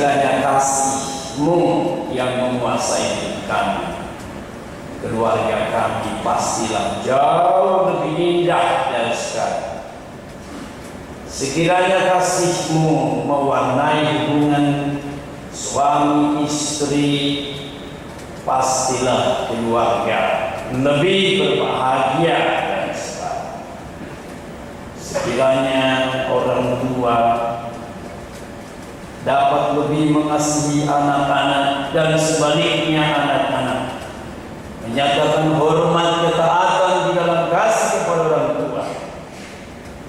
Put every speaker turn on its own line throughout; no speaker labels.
sekiranya kasih-Mu yang menguasai hidup kami, keluarga kami pastilah jauh lebih indah dari sekarang. Sekiranya kasih-Mu mewarnai hubungan suami istri, pastilah keluarga lebih berbahagia dari sekarang. Sekiranya orang tua dapat lebih mengasihi anak-anak dan sebaliknya anak-anak menyatakan hormat ketaatan di dalam kasih kepada orang tua,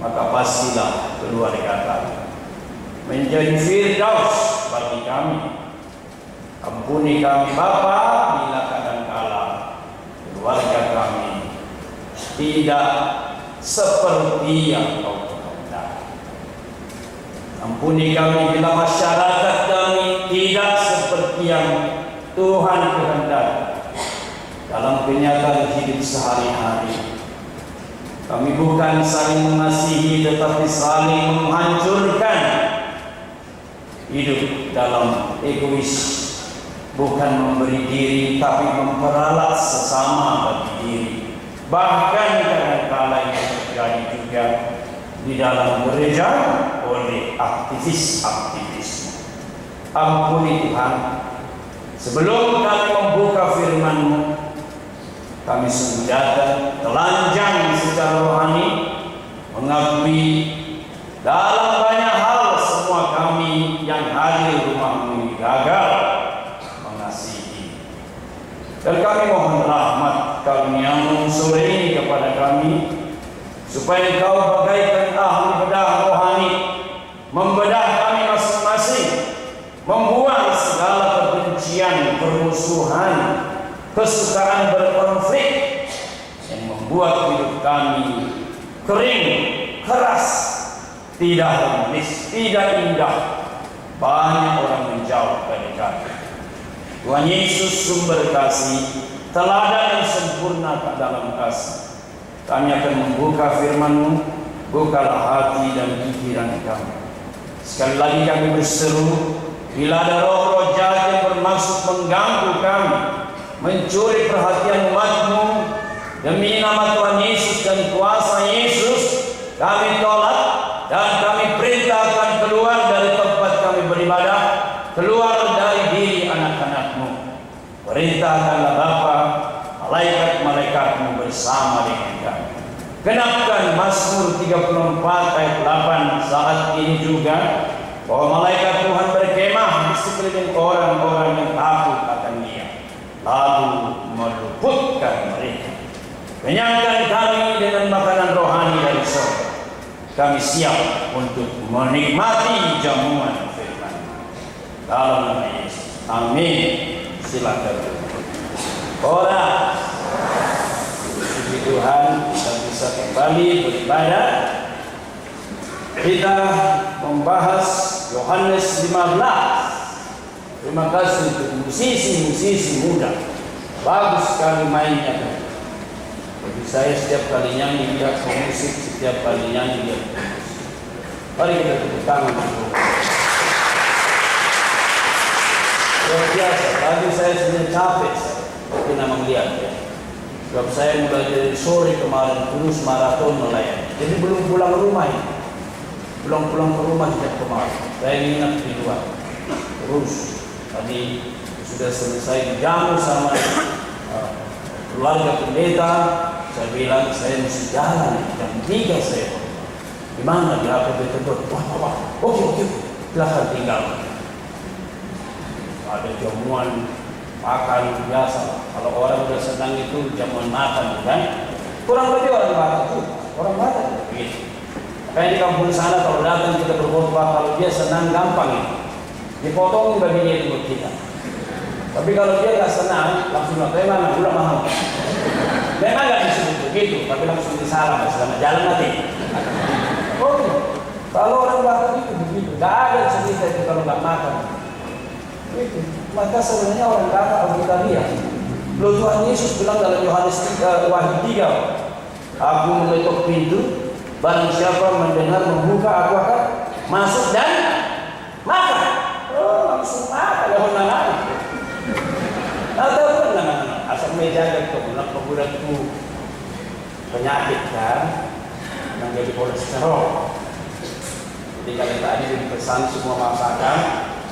maka pastilah keluarga kami menjadi firdaus bagi kami. Ampuni kami Bapa bila kadangkala keluarga kami tidak seperti yang Kau kehendaki. Ampuni kami bila masyarakat kami tidak seperti yang Tuhan kehendaki. Dalam kenyataan hidup sehari-hari, kami bukan saling mengasihi tetapi saling menghancurkan. Hidup dalam egois, bukan memberi diri tapi memperalat sesama bagi diri. Bahkan kadang-kala yang terjadi juga di dalam gereja oleh aktivis-aktivis. Ampuni Tuhan, sebelum kami membuka firman-Mu, kami sungguh datang telanjang secara rohani, mengakui dalam banyak hal semua kami yang hadir rumah-Mu ini gagal mengasihi. Dan kami mohon rahmat karuniamu sore ini kepada kami, supaya Kau bagaikan ahli bedah rohani membedah kami masing-masing, membuang segala kebencian, permusuhan, kesukaan berkonflik yang membuat hidup kami kering, keras, tidak harmonis, tidak indah. Banyak orang menjauh dari kami. Tuhan Yesus sumber kasih, teladan yang sempurna dalam kasih. Kami akan membuka firman-Mu, bukalah hati dan pikiran kami. Sekali lagi kami berseru, bila ada roh-roh jahat yang bermaksud mengganggu kami, mencuri perhatian umat-Mu, demi nama Tuhan Yesus dan kuasa Yesus, kami tolak dan kami perintahkan keluar dari tempat kami beribadah, keluar dari diri anak-anak-Mu. Perintahkanlah Bapa, malaikat-malaikat-Mu bersama dengan kami. Genapkan Mazmur 34 ayat 8 saat ini juga, bahwa malaikat Tuhan berkemah di sekeliling orang-orang yang takut akan Dia, lalu meluputkan mereka. Kenyangkan kami dengan makanan rohani dari surga. Kami siap untuk menikmati jamuan firman. Dalam nama Yesus, amin. Silakan. Ora, puji Tuhan, kita bisa kembali beribadah. Kita membahas Yohanes 15. Terima kasih untuk musisi-musisi muda. Bagus sekali mainnya. Bagi saya setiap kali nyanyi lihat musik, setiap kali nyanyi lihat musik. Mari kita tepuk tangan. Luar biasa. Bagi saya sebenarnya capek kita melihat ya. Sebab saya mulai dari sore kemarin terus maraton melayani. Jadi belum pulang rumah ini. Belum pulang ke rumah sejak kemarin. Saya ingat di luar. Terus tadi sudah selesai dijamu sama keluarga pendeta. Saya bilang saya mesti jalan jam 3 saya. Di mana di HP tersebut? Wah, oke, silahkan tinggal. Ada jamuan makan biasa. Kalau orang sudah senang itu jamuan makan, kan? Kurang lebih orang Batak itu, orang Batak begitu. Kayak di kampung sana kalau datang kita berkhotbah, kalau dia senang gampang itu, dipotong bagi dia itu buat kita. Tapi kalau dia nggak senang, langsung mana udah mahal. Memang nggak disebut begitu, tapi langsung disalah, selama jalan mati. Oke, kalau orang Batak itu begitu, nggak ada cerita itu kalau nggak makan. Itu. Maka sebenarnya orang Batak kalau kita lihat, loh Tuhan Yesus bilang dalam Yohanes 3, Wahyu 3, aku mengetuk pintu, barang siapa mendengar membuka, aku akan masuk dan makan. Oh, langsung jaga kemudian itu penyakit kan, yang jadi kolesterol. Jadi kalau tadi dipesan semua masakan,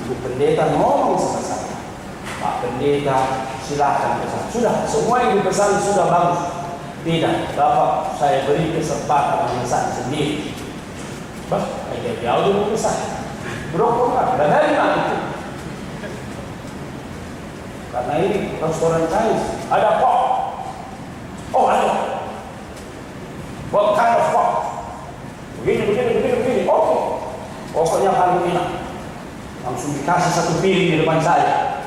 Ibu Pendeta ngomong sama saya, Pak Pendeta silakan pesan. Sudah, semua yang dipesan sudah bagus. Tidak, Bapak saya beri kesempatan memesan sendiri. Bah, dia jauh dulu pesan. Berokok kan, dan dari mana itu? Karena ini restoran Chinese, ada pork. Oh ada. What kind of pork? Begini. Oke. Pokoknya paling enak. Langsung dikasih satu piring di depan saya.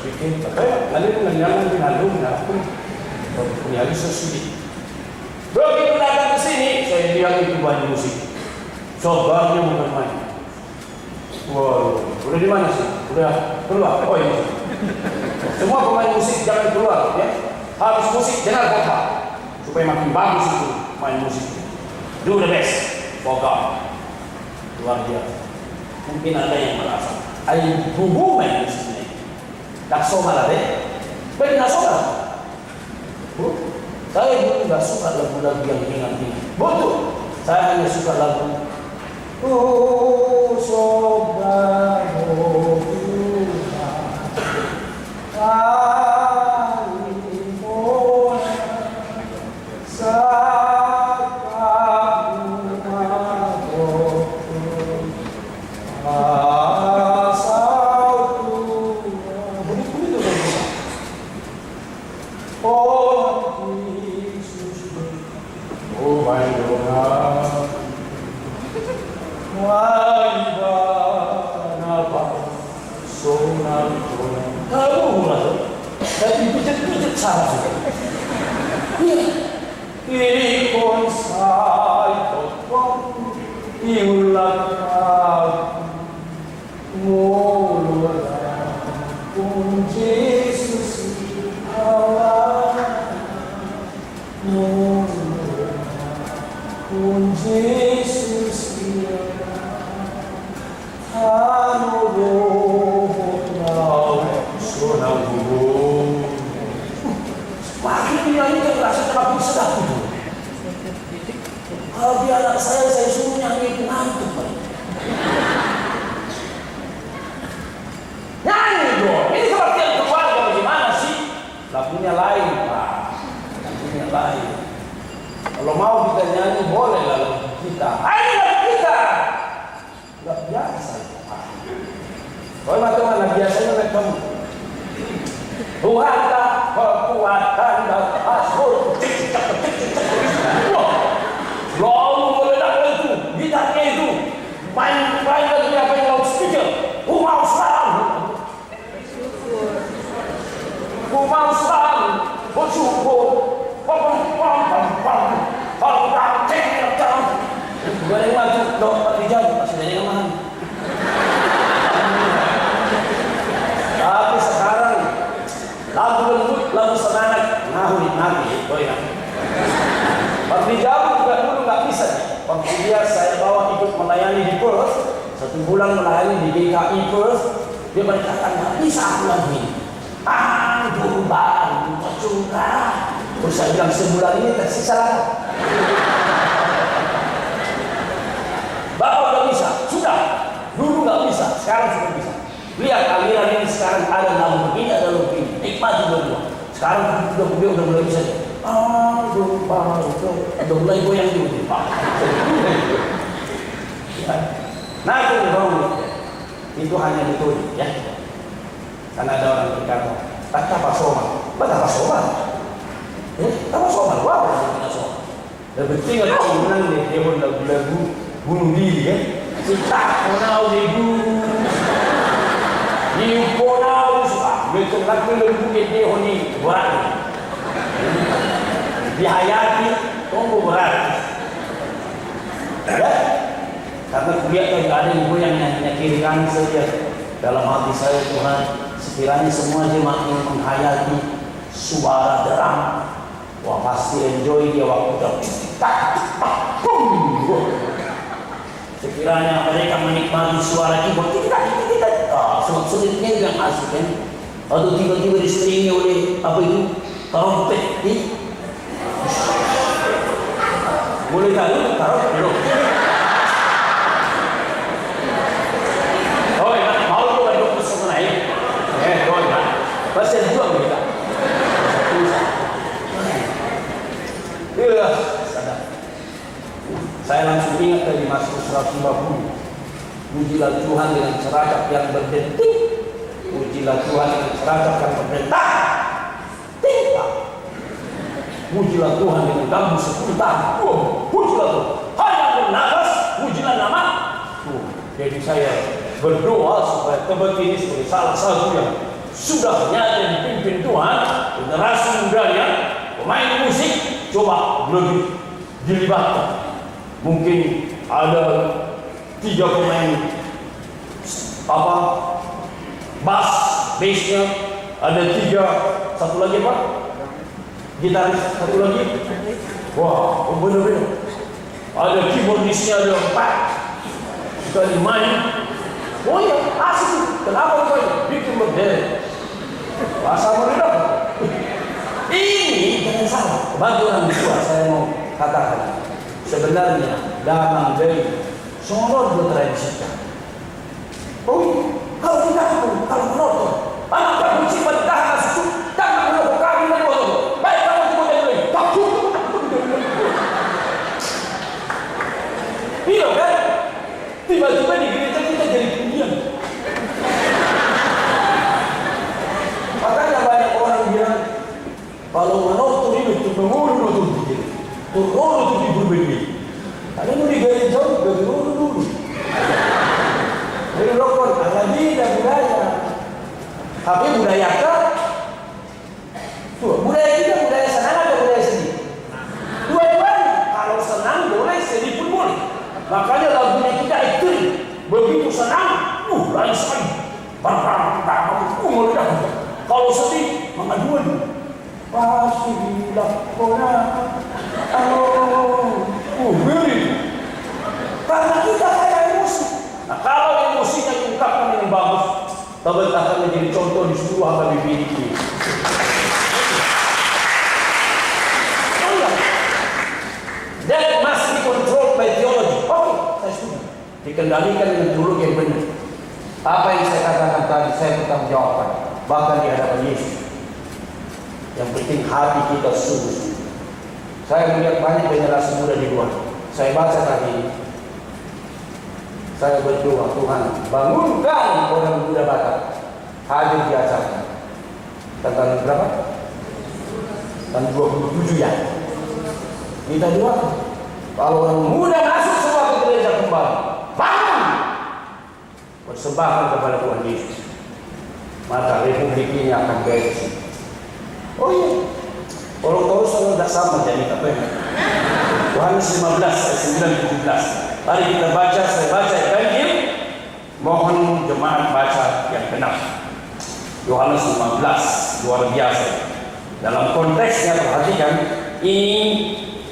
Bikin, lalu punya sesuatu. Begitu datang ke sini, saya bilang itu banyak musik. Coba mau bermain. Wow, udah di mana sih? Udah keluar. Oh ini. Semua pemain musik jangan keluar, ya. Habis musik jangan kota, supaya makin bagus itu main musik. Do the best for God. Luar biasa. Mungkin ada yang merasa, ayo bubu main musik ini. Tak soma lah deh. Baik tak soma. Saya dulu nggak suka lagu-lagu yang ringan-ringan. Betul. Saya hanya suka lagu. Oh, sobat, oh, kalau dia anak saya suruh nyanyi itu ngantuk. Nyanyi dong. Ini kebaktian keluarga bagaimana sih? Lagunya lain, Pak. Lagunya lain. Kalau mau kita nyanyi boleh lagu kita. Ayo lagu kita. Gak biasa, Pak. Kalau macam-macam biasanya mereka Tuhan tak kekuatan dan asur. Lalu meledak itu, gitarnya itu, main lagi apa yang loudspeaker. Mau selalu bersyukur. Kalau tak cek, gak ada yang maju, dapat dijauh, masih ada yang mahal. Tapi sekarang lagu lembut, lagu senanak, nabi, waktu jauh juga dulu nggak bisa. Waktu dia saya bawa ikut melayani di Perth, 1 bulan melayani di GKI Perth, dia berkata nggak bisa aku lagi. Baru percuma. Terus saya bilang sebulan ini tersisa. Bapak udah bisa, sudah. Dulu nggak bisa, sekarang sudah bisa. Lihat aliran ini sekarang ada lagu begini, ada lagu begini. Nikmati dua-dua. Sekarang udah mulai bisa. Udah mulai goyang juga Pak. Nah itu hanya betul ya. Karena ada orang berkata, tak apa soma, apa soma? Apa soma? Wah, apa soma? Lebih penting ada menang dia pun lagu bunuh diri ya. Kita mau dibunuh, dibunuh suka. Betul lagu dia honi berat. Dihayati, tunggu berat. Ya, karena kuliah kan ada ibu yang hanya kiri kanan saja. Dalam hati saya Tuhan, sekiranya semua jemaat yang menghayati suara drum, wah pasti enjoy dia waktu udah sekiranya mereka menikmati suara keyboard kita, sulitnya yang asik kan. atau tiba-tiba diselingi oleh apa itu trompet boleh tahu trompet belum? Oh ya, mau tuh ada pesan lain oh ya, pasti ada dua mereka iya, sadar saya langsung ingat dari Mazmur 150 pujilah Tuhan dengan seragam yang berdetik, pujilah Tuhan dengan seragam yang berdetak, tidak. Pujilah Tuhan dengan bambu 10 tahun. Pujilah Tuhan. Hanya bernafas, pujilah nama Tuhan. Jadi saya berdoa supaya tempat ini sebagai salah satu yang sudah nyata dipimpin Tuhan, generasi mudanya, pemain musik, coba lebih dilibatkan. Mungkin ada 3 pemain bassnya, ada 3, satu lagi apa? Gitaris, satu lagi. Wah, benar-benar. Ada keyboardisnya, ada 4 sekali main. Oh iya, asik. Kenapa kau bikin berderet? Bahasa meredah. Ini jangan salah. Bagi orang tua saya mau katakan, sebenarnya dalam dari sonor bertradisikan. Oh iya, kalau kita kalau menonton, anak kamu simpan tahan masuk, jangan menonton kami menonton. Baik kamu tunggu dulu, takut. Iya kan? Tiba-tiba di gereja kita jadi pendiam. Makanya banyak orang bilang, kalau menonton itu mengurus nonton begini, turun itu berbeda. Ada mau di gereja juga dulu. Jadi rokok, lagi dan budaya. Tapi budaya kan? Tuh, budaya kita budaya senang atau budaya sedih? Dua-duanya. Kalau senang boleh, sedih pun boleh. Makanya lagunya kita itu begitu senang, lain sekali. Kalau sedih, mengaduan. Pasti bilang beri. Karena kita kayak emosi. Nah, kalau emosinya diungkapkan dengan bagus, tabat akan menjadi contoh di seluruh agama ini. Oh iya, that must be controlled by theology. Oke, saya setuju. Dikendalikan dengan teologi yang benar. Apa yang saya katakan tadi, saya bertanggung jawabkan. Bahkan di hadapan Yesus. Yang penting hati kita sungguh. Saya melihat banyak generasi muda di luar. Saya baca tadi, saya berdoa, Tuhan bangunkan orang muda Batak hadir di acara. Tanggal berapa? Tanggal 27 ya. Kita doakan. Kalau orang muda masuk semua ke gereja kembali, bangun, persembahkan kepada Tuhan Yesus. Maka republik ini akan beres. Oh iya, orang tahu selalu tidak sama jadi apa ya? Yohanes 15 ayat 9-17. Mari kita baca, saya baca Evangelii. Mohon jemaat baca yang benar. Yohanes 15 luar biasa. Dalam konteksnya perhatikan, ini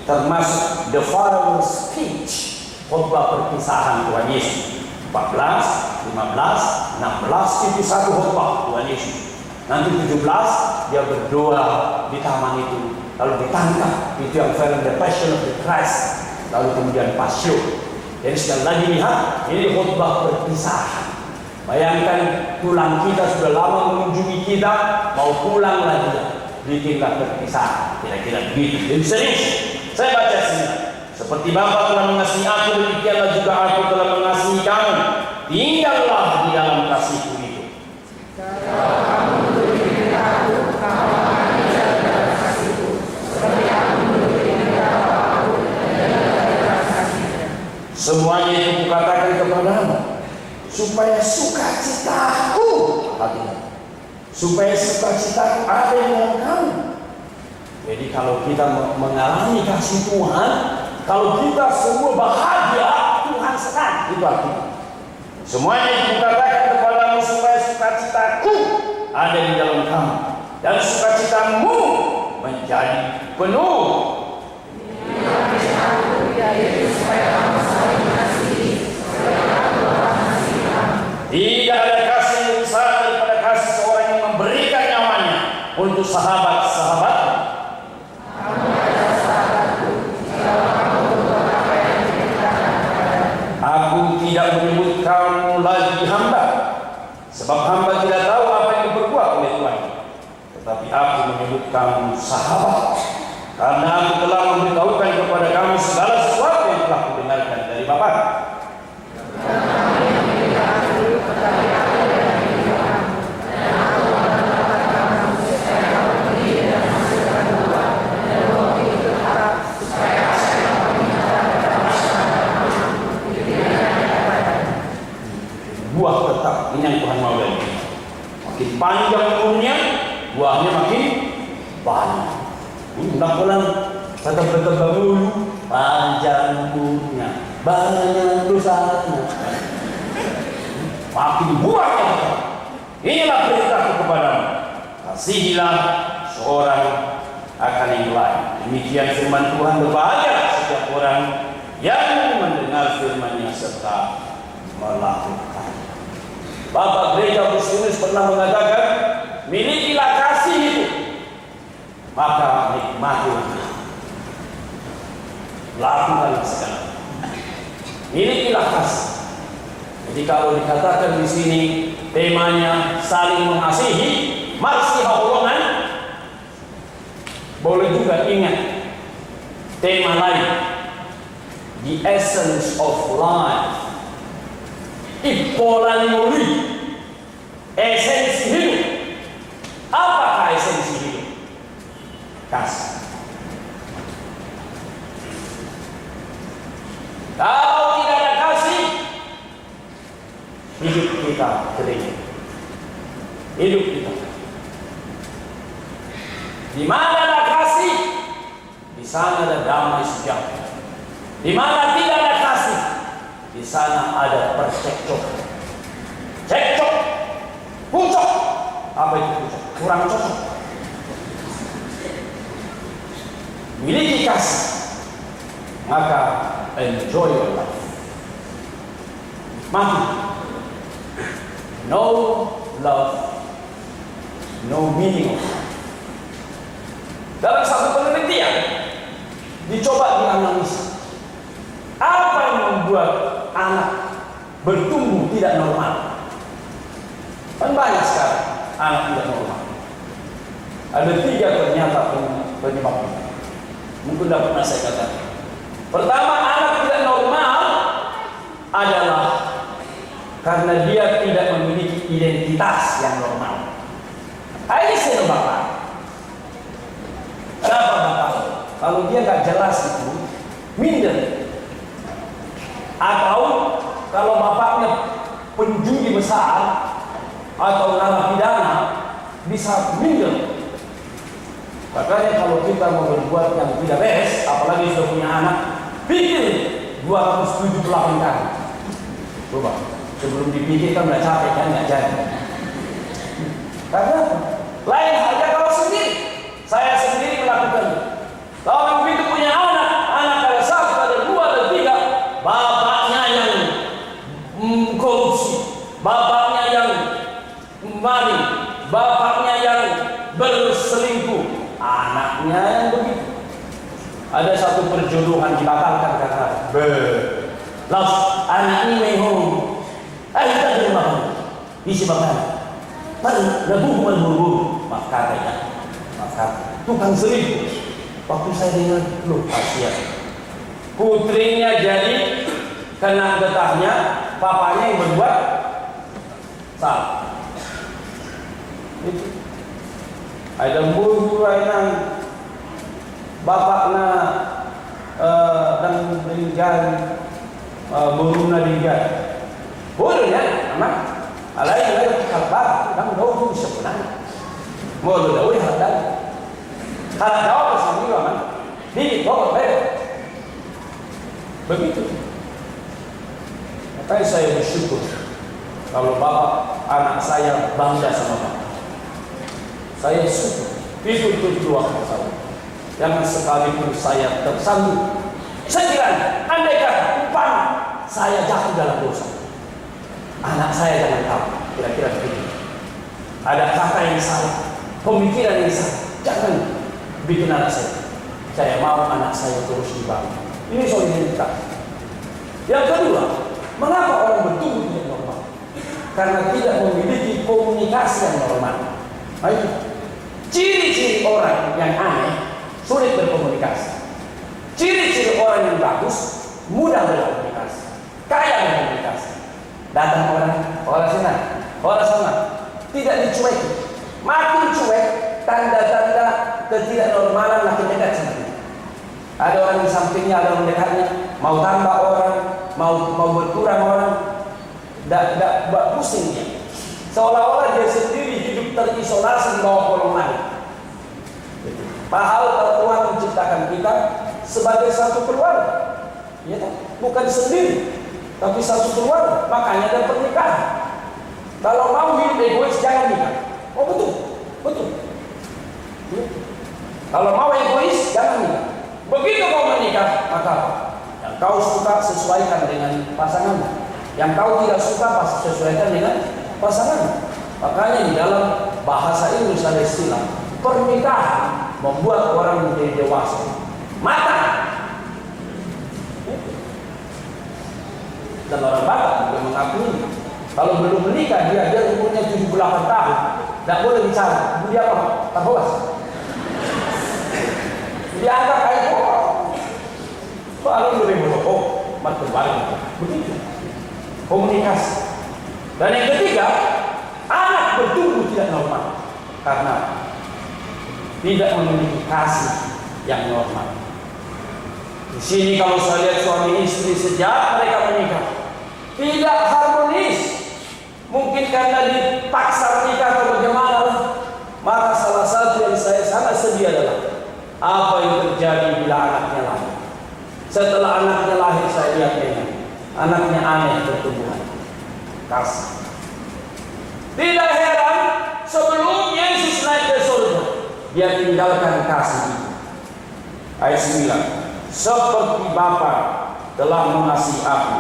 termasuk the farewell speech, khotbah perpisahan Tuhan Yesus. 14, 15, 16 itu satu khotbah Tuhan Yesus. Nanti 17 dia berdoa di taman itu, lalu ditangkap, itu yang film The Passion of the Christ, lalu kemudian passion. Jadi sekali lagi lihat, ini khotbah perpisahan. Bayangkan tulang kita sudah lama mengunjungi kita, mau pulang lagi, bikinlah perpisahan. Kira-kira begitu. Jadi serius, saya baca sini. Seperti Bapa telah mengasihi aku, demikianlah juga aku telah mengasihi kamu. Tinggallah di dalam kasihku itu. Semuanya itu kukatakan kepadamu supaya sukacitaku, hati-hati, supaya sukacitaku ada di dalam kamu. Jadi kalau kita mengalami kasih Tuhan, kalau kita semua bahagia, Tuhan senang. Itu artinya. Semuanya itu kukatakan kepadamu supaya sukacitaku ada di dalam kamu dan sukacitamu menjadi penuh. Tidak ada kasih yang besar daripada kasih seorang yang memberikan untuk sahabat-sahabatmu. Aku tidak menyebut kamu lagi hamba, sebab hamba tidak tahu apa yang diperbuat oleh Tuhan. Tetapi aku menyebut kamu sahabat, karena aku telah memberitahukan kepada kamu segala sesuatu yang telah kudengarkan dari Bapa. Buah tetap, ini yang Tuhan mau dari kita. Makin panjang umurnya, buahnya makin banyak. Tidak pulang kata dahulu, panjang umurnya, banyak dosanya. Makin buahnya tetap. Inilah perintahku kepadamu, kasihilah seorang akan yang lain. Demikian firman Tuhan. Berbahagia setiap orang yang mendengar firman-Nya serta melakukan. Bapak Gereja Agustinus pernah mengatakan, milikilah kasih itu, maka nikmatilah, lakukanlah segala. Milikilah kasih. Jadi kalau dikatakan di sini temanya saling mengasihi, masih hubungan, boleh juga ingat tema lain, the essence of life. Pola nuri, esensi hidup. Apakah esensi hidup? Kasih. Kalau tidak ada kasih, hidup kita kering. Hidup kita. Di mana ada kasih, di sana ada damai sejahtera. Di mana tidak ada kasih, di sana ada percekcokan. Cekcok, pucuk. Apa itu pucuk? Kurang cocok. Miliki kasih, maka enjoy your life. Mati. No love, no meaning of life. Dalam satu penelitian dicoba dianalisa, apa yang membuat anak bertumbuh tidak normal. Kan banyak sekali anak tidak normal. Ada 3 ternyata penyebabnya. Mungkin tidak pernah saya katakan. Pertama, anak tidak normal adalah karena dia tidak memiliki identitas yang normal. Ini saya Bapak. Kenapa Bapak? Kalau dia nggak jelas itu, minder. Atau kalau bapaknya penjudi besar atau narapidana, bisa minder. Makanya kalau kita mau berbuat yang tidak beres, apalagi sudah punya anak, pikir 278 kali. Coba, sebelum dipikirkan udah capek kan, nggak jadi. Karena lain halnya kalau sendiri. Saya sendiri melakukan. Kalau begitu punya anak ada 1, ada 2, ada 3, bapaknya yang korupsi, bapaknya yang maling, bapaknya yang berselingkuh, anaknya yang begitu. Ada satu perjodohan dibatalkan karena Los anak ini mehong, kita di rumah isi makan, nabuh makanya, maka tukang selingkuh. Waktu saya dengar, loh kasihan, putrinya jadi kena getahnya, papanya yang berbuat salah. Itu ada buruan bapaknya dan meninggal buruna dinggal. Burunya anak alai kabar dan doa sebenarnya. Mau doa hadan. Kalau doa sambil aman, di doa begitu. Makanya saya bersyukur kalau bapak anak saya bangga sama bapak. Saya syukur itu tujuan saya. Jangan sekalipun saya tersandung. Sekiranya andai kata umpama saya jatuh dalam dosa, anak saya jangan tahu. Kira-kira begitu. Ada kata yang salah, pemikiran yang salah. Jangan bikin anak saya mau anak saya terus dibangun. Ini solidaritas. Yang kedua, mengapa orang bertumbuh tidak normal? Karena tidak memiliki komunikasi yang normal. Baik. Ciri-ciri orang yang aneh sulit berkomunikasi. Ciri-ciri orang yang bagus mudah berkomunikasi, kaya berkomunikasi. Datang orang sana, tidak dicueki. Makin cuek, tanda-tanda ketidaknormalan makin dekat sama dia. Ada orang di sampingnya, ada orang dekatnya, mau tambah orang, mau berkurang orang, tidak pusing dia. Seolah-olah dia sendiri hidup terisolasi di bawah kolong langit. Padahal Tuhan menciptakan kita sebagai satu keluarga, ya, bukan sendiri, tapi satu keluarga. Makanya ada pernikahan. Kalau mau hidup egois jangan nikah. Oh betul. Ya. Kalau mau egois jangan nikah. Begitu kau menikah, maka yang kau suka sesuaikan dengan pasangan. Yang kau tidak suka sesuaikan dengan pasangan. Makanya di dalam bahasa Inggris ada istilah pernikahan membuat orang menjadi dewasa, matang. Dan orang Batak juga mengakui kalau belum menikah dia umurnya 78 tahun, tidak boleh bicara. Dia apa? Terhoas. Dia anggap kayak kalau lebih makin balik. Begitu. Komunikasi. Dan yang ketiga, anak bertumbuh tidak normal karena tidak memiliki kasih yang normal. Di sini kalau saya lihat suami istri sejak mereka menikah tidak harmonis. Mungkin karena dipaksa menikah atau bagaimana. Maka salah satu yang saya sangat sedih adalah apa yang terjadi bila anaknya lahir. Setelah anaknya lahir saya lihat anaknya aneh pertumbuhan kasih. Tidak heran sebelum Yesus naik ke surga dia tinggalkan kasih itu. Ayat 9, seperti Bapa telah mengasihi aku,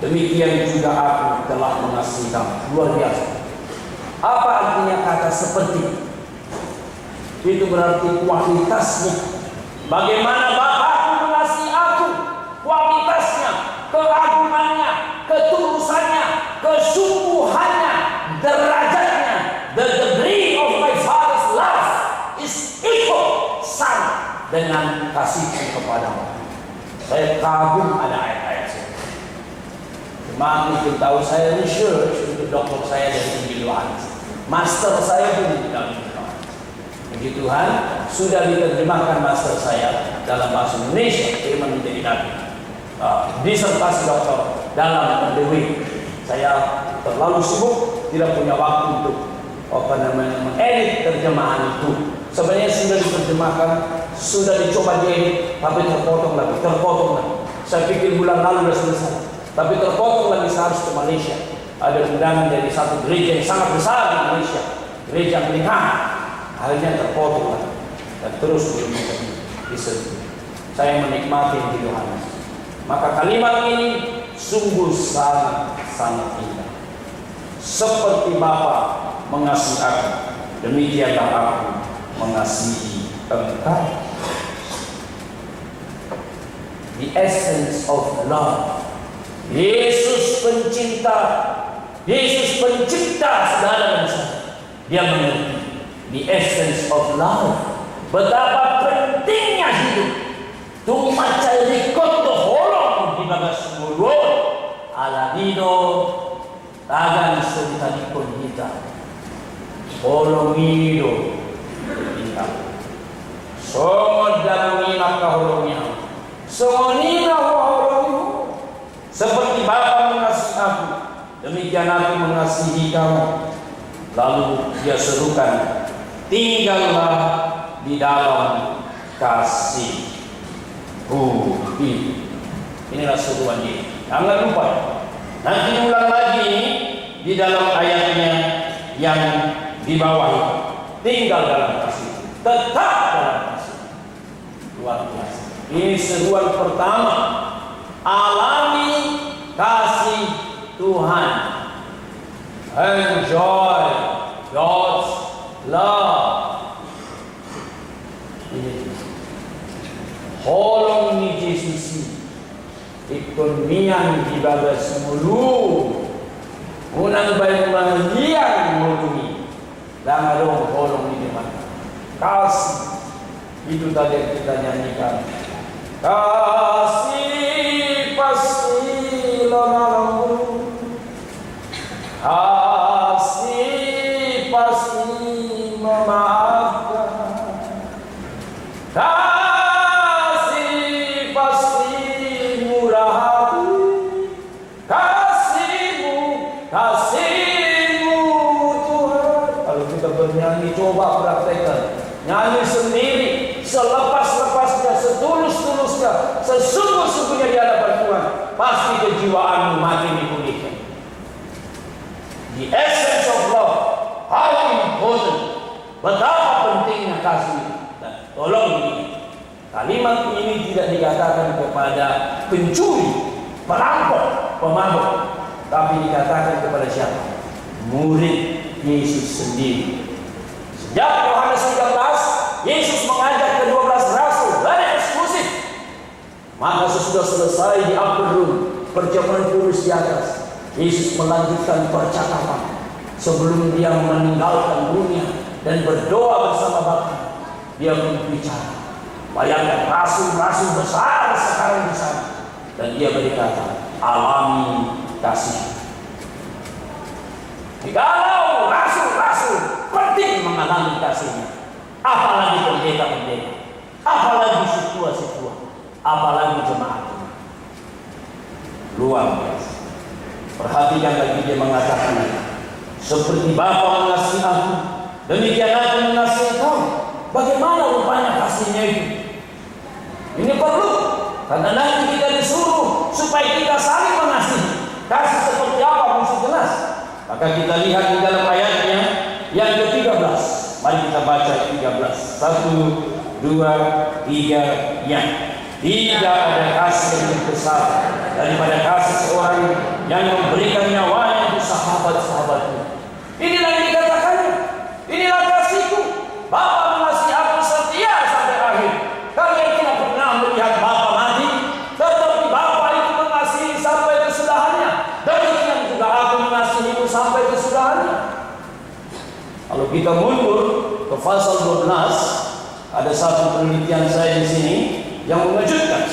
demikian juga aku telah mengasihi kamu. Luar biasa. Apa artinya kata seperti? Itu berarti kualitasnya. Bagaimana Bapakku mengasihi aku, kualitasnya, keagungannya, ketulusannya, kesungguhannya, derajatnya, the degree of my Father's love is equal, sama dengan kasihku kepadamu. Saya kagum ada ayat-ayat itu. Cuma mungkin tahu saya research untuk dokter saya dari Injil Yohanes, master saya pun di dalam Injil Yohanes. Puji Tuhan sudah diterjemahkan master saya dalam bahasa Indonesia, firman menjadi nabi. Disertasi doktor dalam The Week. Saya terlalu sibuk, tidak punya waktu untuk mengedit terjemahan itu. Sebenarnya sudah diterjemahkan, sudah dicoba diedit, tapi terpotong lagi. Saya pikir bulan lalu sudah selesai, tapi terpotong lagi. Saya harus ke Malaysia. Ada undangan dari satu gereja yang sangat besar di Malaysia, gereja Anglikan. Akhirnya terpotong lagi dan terus belum bisa. Saya menikmati Injil Yohanes. Maka kalimat ini sungguh sangat indah. Seperti Bapa mengasihi aku, demikianlah aku mengasihi engkau. The essence of love. Yesus pencipta segala bangsa. Dia mengerti the essence of love. Betapa pentingnya hidup. Tumacay likod to holong di bagas mulod. Aladino tagan sa talikod kita. Holongido kita. Songod lang inak ka holongnya. Songonina holongido. Seperti Bapa mengasihi aku, demikian aku mengasihi kamu. Lalu dia serukan, tinggallah di dalam kasih. Inilah seruan dia. Jangan lupa. Nanti ulang lagi di dalam ayatnya yang di bawah. Tinggal dalam kasih. Tetap dalam kasih. Luar biasa. Ini seruan pertama. Alami kasih Tuhan. Enjoy God's love. holong ni Jesus ekonomian di bagas mulu unang bayi mahliang mulu dan adong holong ni depan kasih itu tadi yang kita nyanyikan. Kasih pasti lamamu, kasih pasti memaafkan, kasih pasti murah hati, kasihmu Tuhan. Kalau kita bernyanyi, coba praktekkan nyanyi sendiri selepas-lepasnya, setulus-tulusnya, sesungguh-sungguhnya di hadapan Tuhan, pasti kejiwaanmu makin dipulihkan. The essence of love, how important, betapa pentingnya kasih. Dan tolong ini, kalimat ini tidak dikatakan kepada pencuri, perampok, pemabuk, tapi dikatakan kepada siapa? Murid Yesus sendiri. Sejak Yohanes 13, Yesus mengajak ke-12 rasul dari eksklusif. Maka sesudah selesai di upper room, perjamuan kudus di atas, Yesus melanjutkan percakapan sebelum dia meninggalkan dunia dan berdoa bersama Bapa. Dia berbicara. Bayangkan rasul-rasul besar sekarang di sana, dan dia berkata, alami kasih. Jikalau rasul-rasul penting mengalami kasihnya, apalagi pendeta-pendeta, apalagi situa-situa, apalagi jemaat. Luar biasa. Perhatikan lagi dia mengatakan, seperti Bapa mengasihi aku, demikian aku mengasihi kamu. Bagaimana rupanya kasihnya itu? Ini perlu, karena nanti kita disuruh supaya kita saling mengasihi. Kasih seperti apa mesti jelas. Maka kita lihat di dalam ayatnya yang ke-13. Mari kita baca 13. 1, 2, 3, ya. Tidak ada kasih yang lebih besar daripada kasih seorang yang memberikan nyawanya untuk sahabat-sahabatnya. Inilah yang dikatakannya. Inilah kasihku. Bapa mengasihi aku setia sampai akhir. Kalian tidak pernah melihat Bapa mati, tetapi Bapa itu mengasihi sampai kesudahannya. Demikian juga aku mengasihimu sampai kesudahannya. Kalau kita mundur ke pasal 12, ada satu penelitian saya di sini yang mengejutkan.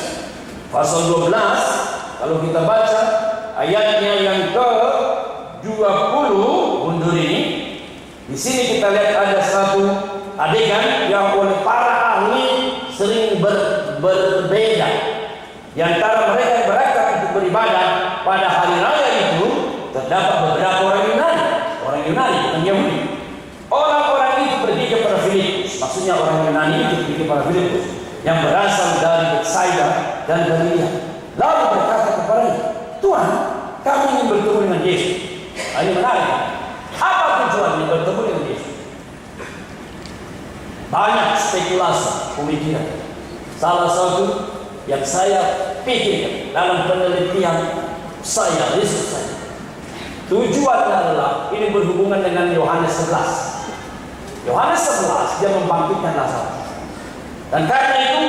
Pasal 12, kalau kita baca ayatnya yang ke-20, mundur ini. Di sini kita lihat ada satu adegan yang oleh para ahli sering berbeda. Di antara mereka yang berangkat untuk beribadah pada hari raya itu terdapat beberapa orang Yunani, bukan Yahudi. Orang-orang itu pergi kepada Filipus, maksudnya orang Yunani itu pergi kepada Filipus yang berasal dari Betsaida dan Galilea. Lalu berkata kepadanya, Tuhan, kami ingin bertemu dengan Yesus. Ini menarik. Apa tujuannya bertemu dengan Yesus? Banyak spekulasi, pemikiran. Salah satu yang saya pikirkan dalam penelitian saya, riset saya, tujuannya adalah ini berhubungan dengan Yohanes 11. Yohanes 11 dia membangkitkan Lazarus. Dan karena itu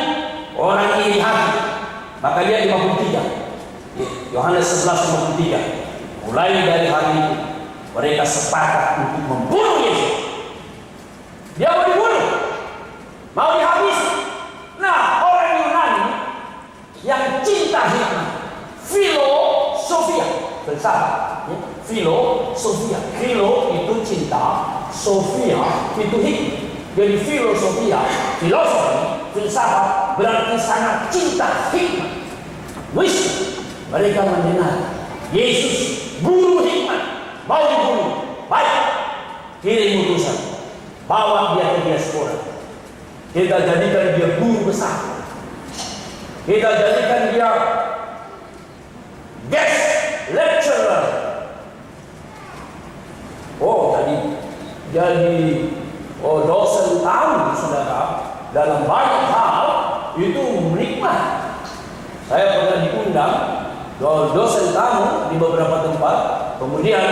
orang iri hati, maka dia 53. Yohanes 11:53. Mulai dari hari itu mereka sepakat untuk membunuh Yesus. Dia mau dibunuh, mau dihabisi. Nah, orang Yunani yang cinta hikmah, filosofia, filsafat, ya. Filosofia, filo itu cinta, sofia itu hikmah. Jadi filosofia, filosofi, filsafat berarti sangat cinta hikmah. Wisdom. Mereka mendengar Yesus guru hikmah mau dibunuh. Baik, kirim utusan, bawa dia ke diaspora. Kita jadikan dia guru besar. Kita jadikan dia guest lecturer. Oh, jadi dosen tamu, saudara, dalam banyak hal itu menikmat. Saya pernah diundang dosen tamu di beberapa tempat. Kemudian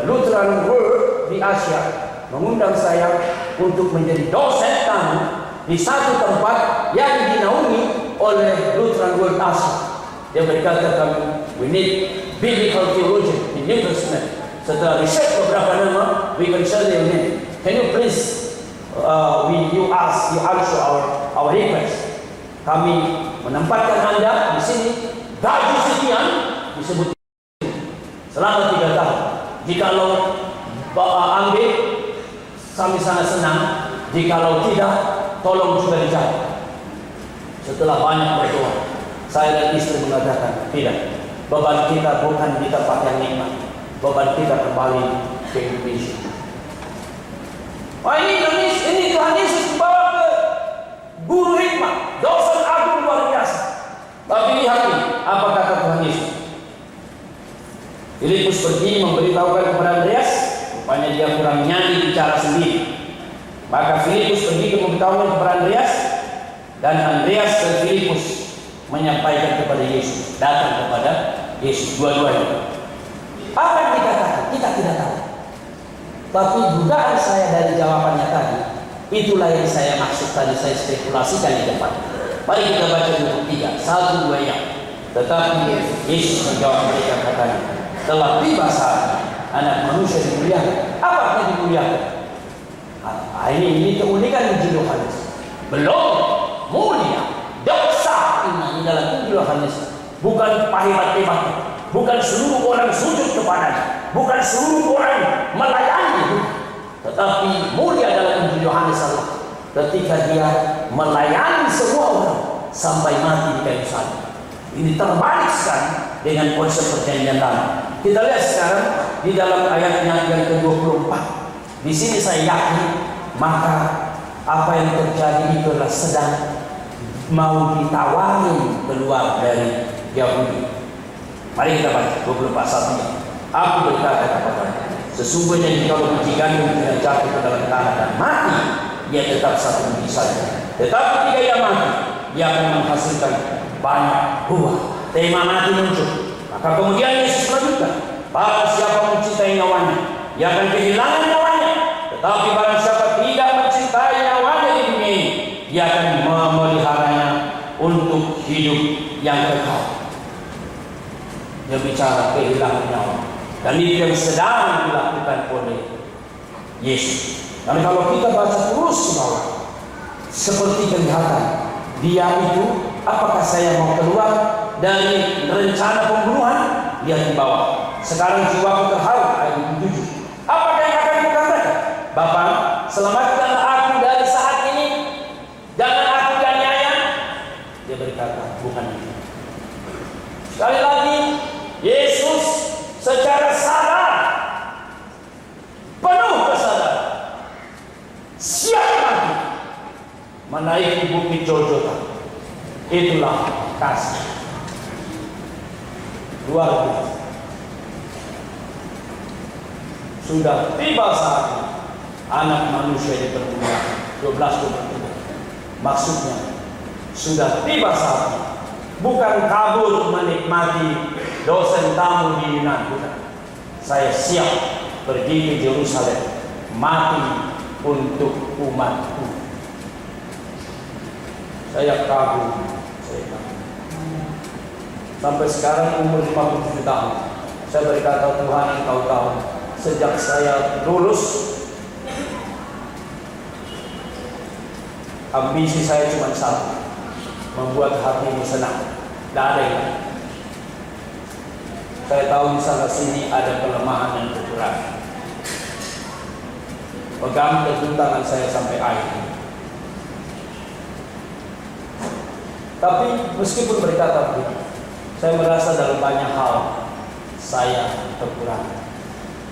Lutheran World di Asia mengundang saya untuk menjadi dosen tamu di satu tempat yang dinaungi oleh Lutheran World Asha. Dia berkata kami, we need biblical theologian in New Testament. Setelah riset beberapa nama, we can share their name. Can you please you answer our request. Kami menempatkan Anda di sini, gaji sekian disebut selama 3 tahun. Jikalau ambil, kami sangat senang. Jikalau tidak, tolong juga dijawab. Setelah banyak berdoa, saya dan istri mengatakan, tidak. Beban kita bukan di tempat yang nikmat. Beban kita kembali ke Indonesia. Ini Tuhan Yesus dibawa ke guru hikmah, dosen agung luar biasa. Tapi lihat ini, apa kata Tuhan Yesus? Filipus pergi memberitahukan kepada Andreas, rupanya dia kurang nyanyi bicara sendiri. Maka Filipus pergi memberitahukan kepada Andreas, dan Andreas dan Filipus menyampaikan kepada Yesus, datang kepada Yesus dua-duanya. Apa yang dikatakan? Kita tidak tahu. Tapi dugaan saya dari jawabannya tadi, itulah yang saya maksud tadi, saya spekulasikan di depan. Mari kita baca dulu 3, 1, 2 ya. Tetapi Yesus menjawab mereka katanya, telah tiba saatnya anak manusia dimuliakan. Apa artinya dimuliakan? Ini keunikan Injil Yohanes. Belum mulia, dosa ini dalam Injil Yohanes. Bukan pahibat-hebat, bukan seluruh orang sujud kepadanya, bukan seluruh orang melayani, tetapi mulia dalam Injil Yohanes Allah ketika dia melayani semua orang sampai mati di kayu salib. Ini terbalik sekali dengan konsep perjanjian lama. Kita lihat sekarang di dalam ayatnya yang ke-24. Di sini saya yakin, maka apa yang terjadi itulah sedang mau ditawari keluar dari Yahudi. Mari kita baca 24:1. Aku berkata kepadanya, sesungguhnya jikalau biji gandum tidak jatuh ke dalam tanah dan mati, ia tetap satu biji saja. Tetapi jika ia mati, ia akan menghasilkan banyak buah. Tema mati muncul. Maka kemudian Yesus melanjutkan, barang siapa mencintai nyawanya, ia akan kehilangan nyawanya. Tetapi barang siapa tidak mencintai nyawanya di dunia ini, ia akan memeliharanya untuk hidup yang kekal. Dia bicara kehilangan nyawa, dan itu yang sedang dilakukan oleh Yesus. Dan kalau kita baca terus ke bawah, seperti kelihatan dia itu, apakah saya mau keluar dari rencana pembunuhan? Dia di bawah. Sekarang jiwaku terharu, ayat 7. Apakah yang akan dikatakan? Bapa, selamatkanlah aku dari saat ini, jangan aku dianiaya. Dia berkata, bukan itu. Sekali lagi, Yesus secara sadar, penuh kesadaran, siap mati, menaiki bukit Golgota. Itulah kasih luar biasa. Sudah tiba saatnya anak manusia dipermuliakan. 12:23. Maksudnya sudah tiba saatnya, bukan kabur menikmati dosen tamu di Yunan, bukan. Saya siap pergi ke Yerusalem, mati untuk umatku. Saya kabur. Sampai sekarang umur 57 tahun, saya berkata, Tuhan, Engkau tahu, sejak saya lulus, ambisi saya cuma satu, membuat hatimu senang. Tidak ada yang lain. Saya tahu di sana sini ada kelemahan dan kekurangan. Pegang teguh tangan saya sampai akhir. Tapi meskipun berkata begitu, saya merasa dalam banyak hal saya kekurangan,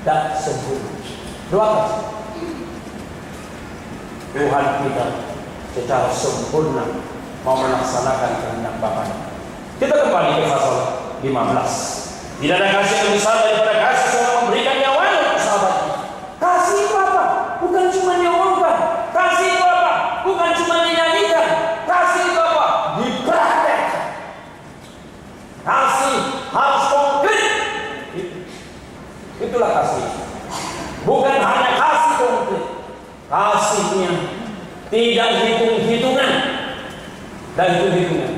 tak sempurna. Doakan Tuhan kita secara sempurna mau melaksanakan kehendak Bapa. Kita kembali ke pasal 15. Tidak ada kasih yang besar daripada kasih seorang memberikan nyawanya untuk sahabatnya. Kasih itu apa? Bukan cuma diomongkan. Kasih itu apa? Bukan cuma dinyanyikan. Kasih itu apa? Dipraktekkan. Kasih harus konkret. Itulah kasih. Bukan hanya kasih konkret. Kasihnya tidak hitung-hitungan dan hitung-hitungan.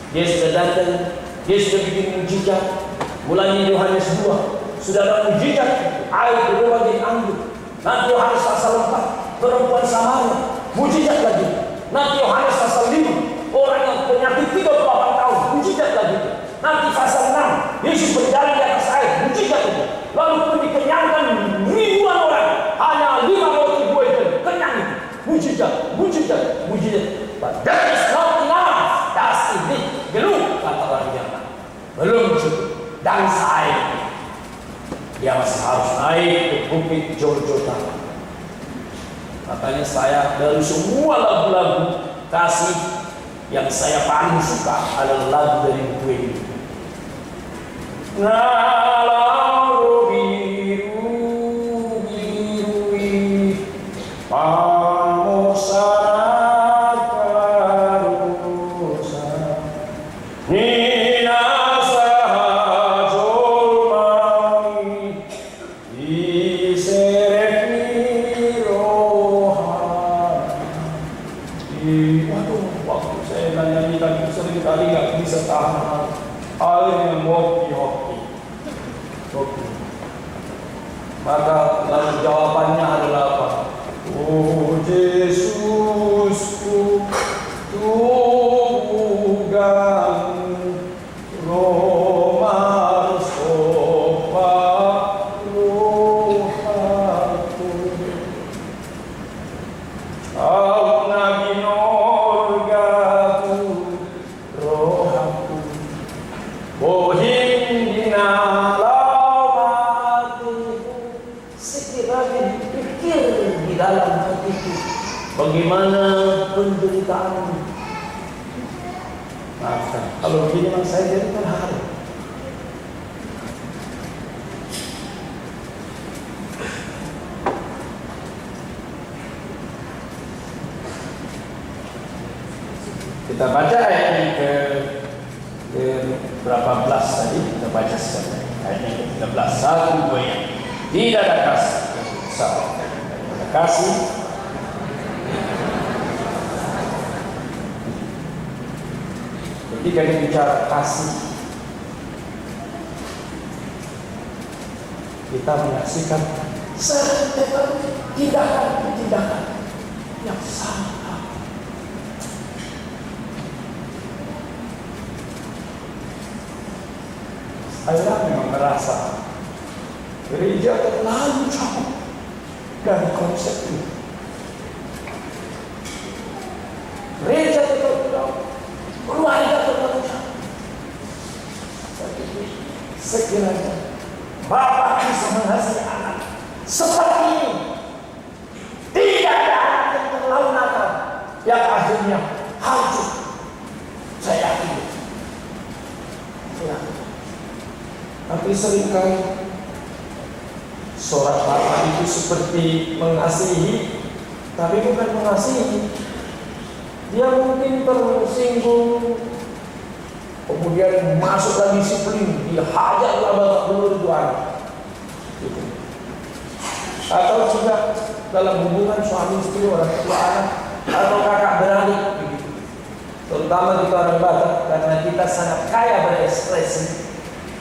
Dia sudah datang, dia sudah bikin mujizat. Mulanya Yohanes 2 sudah ada mujizat, air berubah jadi anggur. Nanti Yohanes pasal 4 perempuan Samaria, mujizat lagi. Nanti Yohanes pasal 5 orang yang penyakit 38 tahun, mujizat lagi. Nanti pasal 6 Yesus berjalan di atas air, mujizat itu. Lalu pun dikenyangkan ribuan orang, hanya 5 roti 2 ikan, kenyang itu. Mujizat, mujizat, mujizat. But that is not enough. Das ini belum, kata orang Jerman. Belum cukup. Dan saya, dia masih harus naik ke bukit Golgota. Makanya saya dari semua lagu-lagu kasih yang saya paling suka adalah lagu dari buku ini. Ngalau biru birui pamosarat karusa nina sahajolmai iserek rohani. Waduh, waktu saya nyanyikan itu seringkali gak bisa tahan airnya hoki. Maka lalu jawabannya adalah apa? Oh Yesusku, Tuhan Roma sopa rohaku au nabi norgaku rohaku bohin dinala. Sekiranya dipikir di dalam hatiku bagaimana penderitaan. Maafkan, kalau begini memang saya jadi terharu. Kita baca ayat ini ke berapa belas tadi? Kita baca sekali. Ayat ini ke 13. 1, 2 yang tidak ada kasih. Sabar. Ada kasih. Ketika kita bicara kasih, kita menyaksikan setiap tindakan yang sama. Saya memang merasa gereja terlalu jauh dari konsep ini. Gereja terlalu jauh, keluarga terlalu jauh. Sekiranya Bapak bisa mengasihi anak seperti ini, tidak ada anak yang terlalu nakal yang akhirnya hancur. Saya yakin. Tapi seringkali seorang bapak itu seperti mengasihi, tapi bukan mengasihi. Dia mungkin tersinggung, kemudian masuk lagi disiplin, dia hajarlah babak belur itu anak. Gitu. Atau juga dalam hubungan suami istri, orang tua anak, atau kakak beradik, begitu. Terutama kita orang Batak, karena kita sangat kaya berekspresi,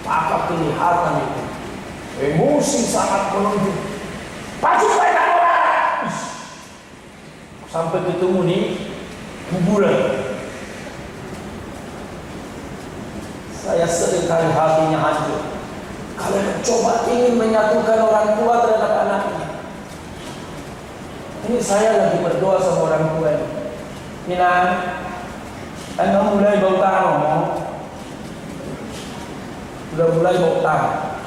maka kelihatan itu emosi sangat menonjol. Pasti mereka orang sampai ketemu di kuburan. Saya seringkali hatinya hancur kalau mencoba ingin menyatukan orang tua terhadap anaknya. Ini saya lagi berdoa sama orang tua ini. Nina, anda mulai bau tanah, sudah mulai bau tanah.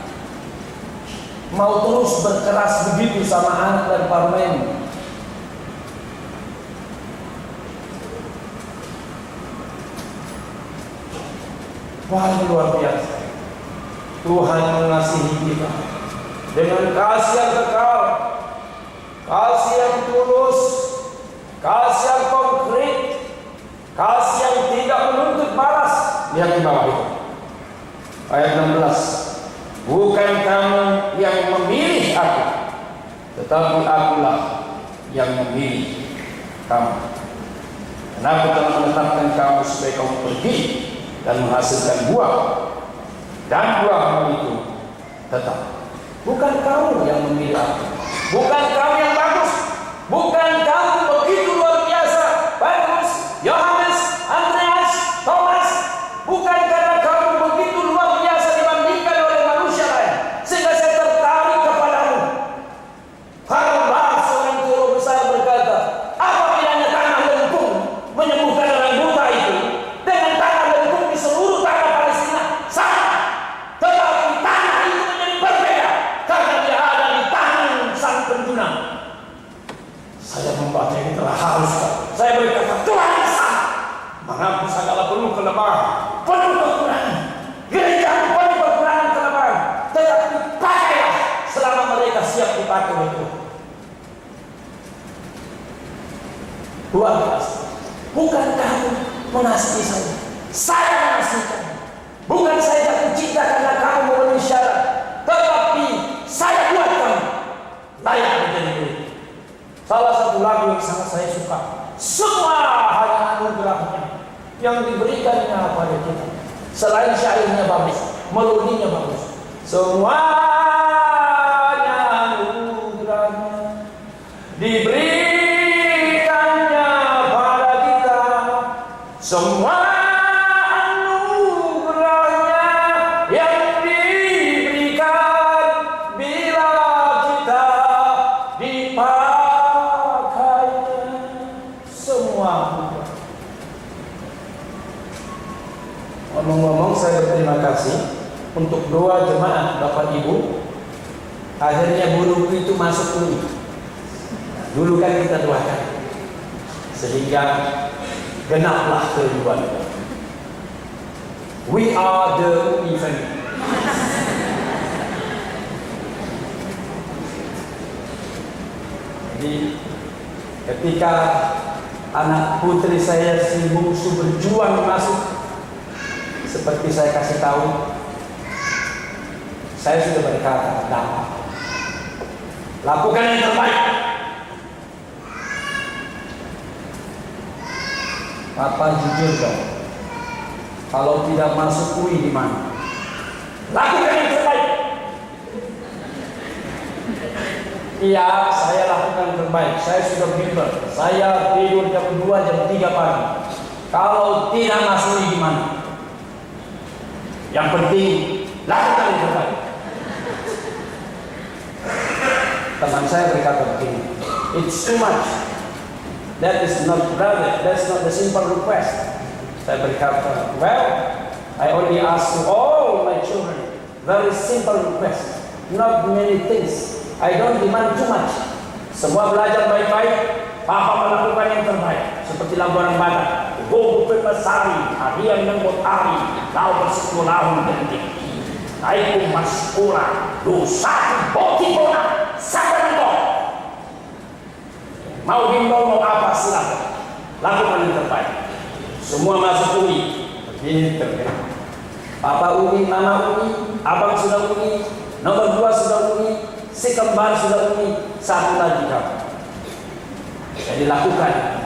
Mau terus berkeras begitu sama anak dan parmen. Wah, luar biasa. Tuhan mengasihi kita dengan kasih yang kekal, kasih yang tulus, kasih yang konkret, kasih yang tidak menuntut balas. Lihat di bawah itu. Ayat 16. Bukan kamu yang memilih aku, tetapi akulah yang memilih kamu. Dan aku telah menetapkan kamu supaya kamu pergi dan menghasilkan buah, dan buah itu tetap. Bukan kamu yang memilih aku, bukan kamu yang bagus, bukan kamu begitu luar biasa, bagus, Yohanes, Andreas, Thomas, bukan karena kamu begitu luar biasa dibandingkan oleh manusia lain sehingga saya tertarik kepadamu. Karena seorang guru besar berkata, apabila tanah lengkung menyembuhkan orang buta itu dengan tanah lengkung di seluruh tanah Palestina sama, tetapi tanah itu menjadi berbeda karena dia ada di tangan sang penjunan. Saya membaca ini telah harus. Saya berkata, Tuhan sama mengaku segala penuh kelemahan, penuh kekurangan. Gereja penuh kekurangan kelemahan, tetapi pakailah selama mereka siap dipakai oleh Tuhan. Luar biasa. Bukan kamu mengasihi saya mengasihi kamu. Bukan saya jatuh cinta karena kamu memenuhi syarat, tetapi saya buat kamu layak menjadi murid. Salah satu lagu yang sangat saya suka, semua hanya anugerahnya yang diberikannya pada kita. Selain syairnya bagus, melodinya bagus, semuanya anugerahnya diberikannya pada kita. Semua anugerahnya yang diberikan bila kita dipakainya. Semua anugerah. Ngomong-ngomong, saya berterima kasih untuk doa jemaat Bapak Ibu. Akhirnya buruku itu masuk dulu. Dulu kan kita doakan sehingga genaplah kehidupan. We are the event. Jadi ketika anak putri saya si bungsu berjuang masuk, seperti saya kasih tahu, saya sudah berkata, lakukan yang terbaik. Papa jujur dong, kalau tidak masuk UI di mana? Lakukan yang terbaik. Iya, saya lakukan yang terbaik. Saya sudah bimbel. Saya tidur jam 2, jam 3 pagi. Kalau tidak masuk UI di mana? Yang penting lakukan yang terbaik. Teman saya berkata begini, it's too much. That is not brother. That's not the simple request. Saya berkata, well, I only ask to all my children very simple request, not many things. I don't demand too much. Semua belajar baik-baik. Papa melakukan yang terbaik. Seperti lagu orang Batak. Go pepasari, harian yang botari, kau bersekolah genting. Aiku maskura, dosa boti bona, sabar engkau. Mau bimbel mau apa silakan, lakukan yang terbaik. Semua masuk UI, gitu kan? Papa UI, mama UI, abang sudah UI, nomor 2 sudah UI, si kembar sudah UI, satu lagi kamu. Jadi lakukan.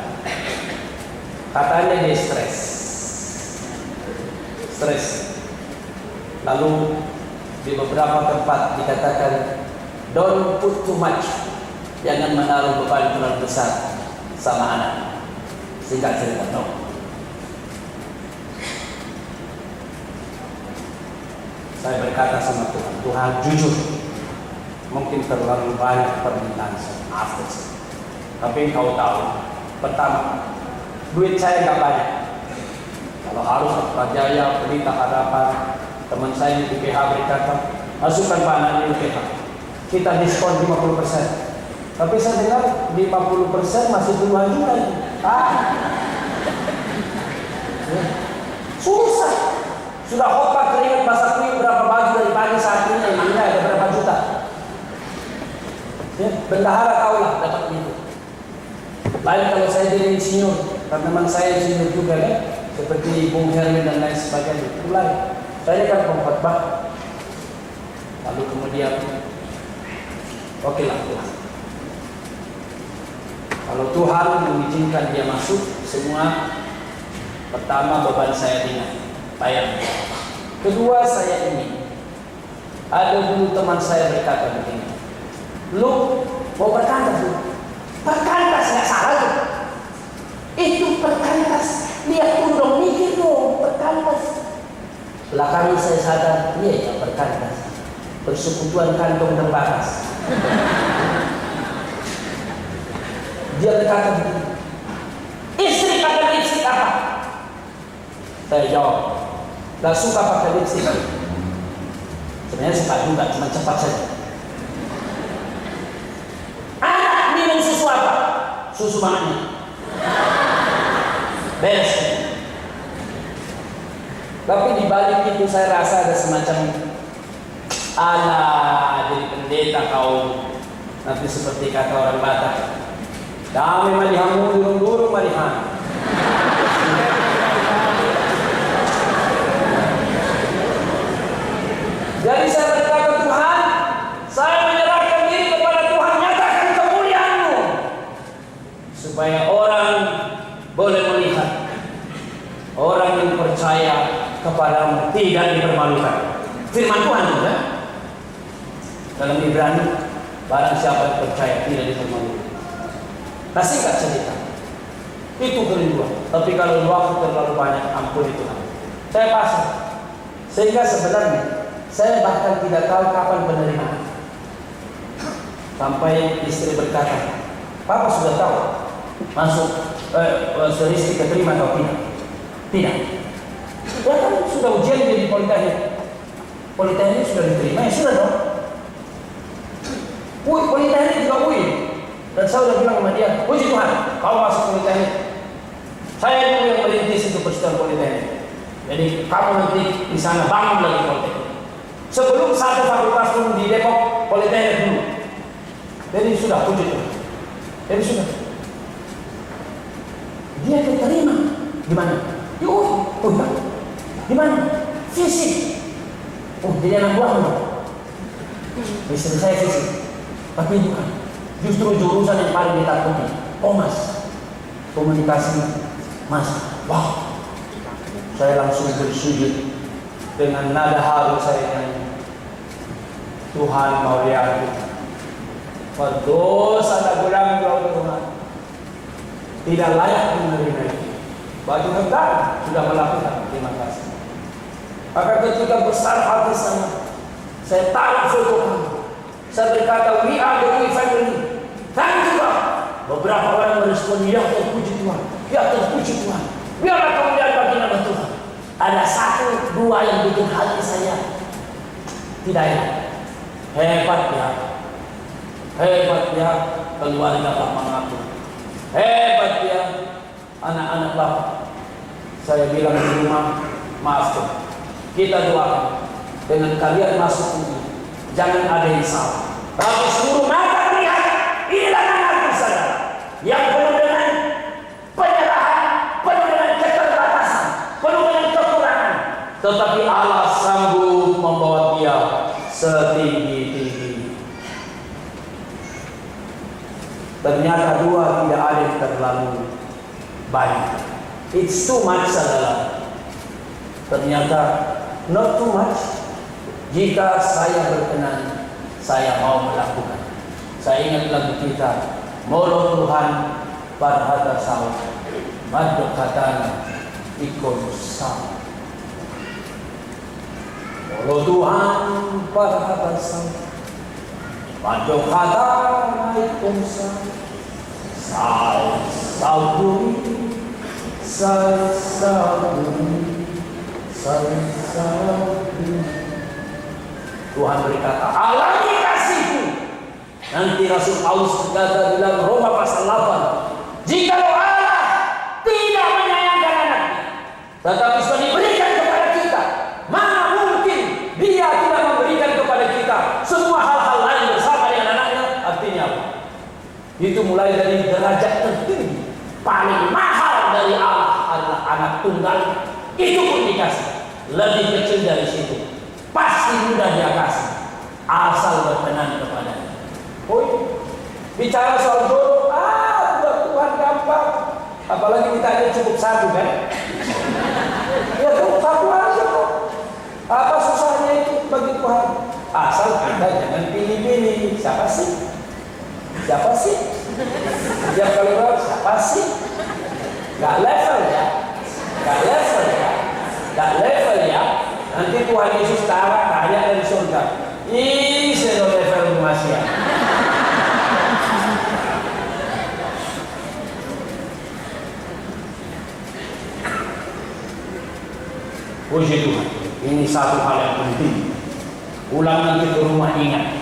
Katanya dia stres. Lalu di beberapa tempat dikatakan don't put too much, jangan menaruh beban terlalu besar sama anak. Singkat cerita, no. Saya berkata sama Tuhan, Tuhan jujur, mungkin terlalu banyak permintaan saya, maaf saya. Tapi Engkau tahu, pertama, duit saya nggak banyak. Kalau harus Prajaya, Pelita Harapan, teman saya di PH berkata, masukkan Pak anak di PH, kita diskon 50%. Tapi saya dengar 50% masih puluhan juta. Susah. Sudah hopak keringat basah kering berapa baju dari pagi saat ini, emangnya ada berapa juta? Ya, bendahara tahu lah dapat itu. Lain kalau saya jadi insinyur, karena memang saya insinyur juga kan, seperti Bung Hermin dan lain sebagainya. Mulai, saya kan pengkhotbah. Lalu kemudian, oke lah Tuhan. Kalau Tuhan mengizinkan dia masuk, semua pertama beban saya ringan. Bayang. Kedua, saya ini ada dulu teman saya berkata begini, lu mau perkantas lu? Perkantas nggak salah tuh. Itu perkantas. Lihat undang mikir dong, perkantas. Belakangan saya sadar, iya ya perkantas. Persekutuan kantong terbatas. Dia berkata begini, istri pakai lipstik apa? Saya jawab, gak suka pakai lipstik. Sebenarnya suka juga, cuma cepat saja. Anak minum susu apa? Susu maknya. Beres. Tapi di balik itu saya rasa ada semacam ala jadi pendeta kau nanti seperti kata orang Batak. Dami malihamu durung-durung malihan. Jadi saya berkata, Tuhan, saya menyerahkan diri kepada Tuhan, nyatakan kemuliaan-Mu supaya orang boleh melihat orang yang percaya kepadamu tidak dipermalukan. Firman Tuhan juga dalam Ibrani, barang siapa yang percaya tidak dipermalukan. Nah, singkat cerita, itu kerinduan. Tapi kalau waktu terlalu banyak, ampuni Tuhan, saya pasrah. Sehingga sebenarnya saya bahkan tidak tahu kapan penerimaan. Sampai istri berkata, Papa sudah tahu masuk Rizky keterima atau tidak? Tidak. Ya kan sudah ujian jadi politeknik. Politeknik sudah diterima, ya sudah dong. Politeknik juga UI. Dan saya sudah bilang sama dia, puji Tuhan, kau masuk politeknik. Saya dulu yang merintis itu peristiwa politeknik. Jadi kamu nanti di sana bangun lagi politeknik. Sebelum satu fakultas pun di Depok politeknik dulu. Jadi sudah, puji Tuhan. Jadi sudah. Dia diterima. Di mana? Di UI. Oh iya. Di mana? Fisik. Oh, jadi anak buah dong. Istri saya fisik. Tapi bukan. Justru jurusan yang paling ditakuti, Komas, komunikasi mas. Wah, saya langsung bersujud dengan nada haru saya nyanyi, Tuhan mau lihat berdosa tak gulang kau Tuhan, tidak layak menerima itu. Bagi negara sudah melakukan, terima kasih. Maka ketika besar hati saya taruh foto kamu. Saya berkata, we are the We family. Thank you God. Beberapa orang merespon, ya terpuji Tuhan, ya terpuji Tuhan. Biarlah kemuliaan bagi nama Tuhan. Ada satu, dua yang bikin hati saya tidak enak. Hebat ya keluarga Bapak mengaku. Hebat ya anak-anak Bapak. Saya bilang di rumah, maaf Tuhan, kita doakan dengan kalian masuk ini. Jangan ada yang salah. Tapi seluruh mata melihat, inilah anakku saudara, yang penuh dengan penyerahan, penuh dengan keterbatasan, penuh dengan kekurangan. Tetapi Allah sanggup membawa dia setinggi-tinggi. Ternyata dua tidak ada yang terlalu banyak. It's too much saudara. Ternyata not too much. Jika saya berkenan, saya mau melakukan. Saya ingat lagu kita, Molo Tuhan parhata saw, madok katan ikon saw. Molo Tuhan parhata saw, madok katan ikon saw. Saw duri, saw duri, saw duri. Tuhan berkata, alami kasihku. Nanti Rasul Paulus berkata dalam Roma pasal 8, jikalau Allah tidak menyayangkan anaknya, tetapi sudah diberikan kepada kita, mana mungkin dia tidak memberikan kepada kita semua hal-hal lain bersama dengan anaknya? Artinya apa? Itu mulai dari derajat tertinggi, paling mahal dari Allah adalah anak tunggal. Itu pun dikasih. Lebih kecil dari situ pasti mudah dia kasih, asal berkenan kepadanya. Bicara soal jodoh, udah Tuhan gampang. Apalagi ditanya cukup satu kan? Ya cukup satu aja. Apa susahnya itu bagi Tuhan? Asal Anda jangan pilih-pilih. Siapa sih? Siapa sih? Setiap kali lewat, siapa sih? Gak level ya. Gak level ya. Gak level ya. Nanti Tuhan Yesus taruh kaya dari surga. Ih, seno level masih. Puji Tuhan. Ini satu hal yang penting. Pulang nanti ke rumah ingat,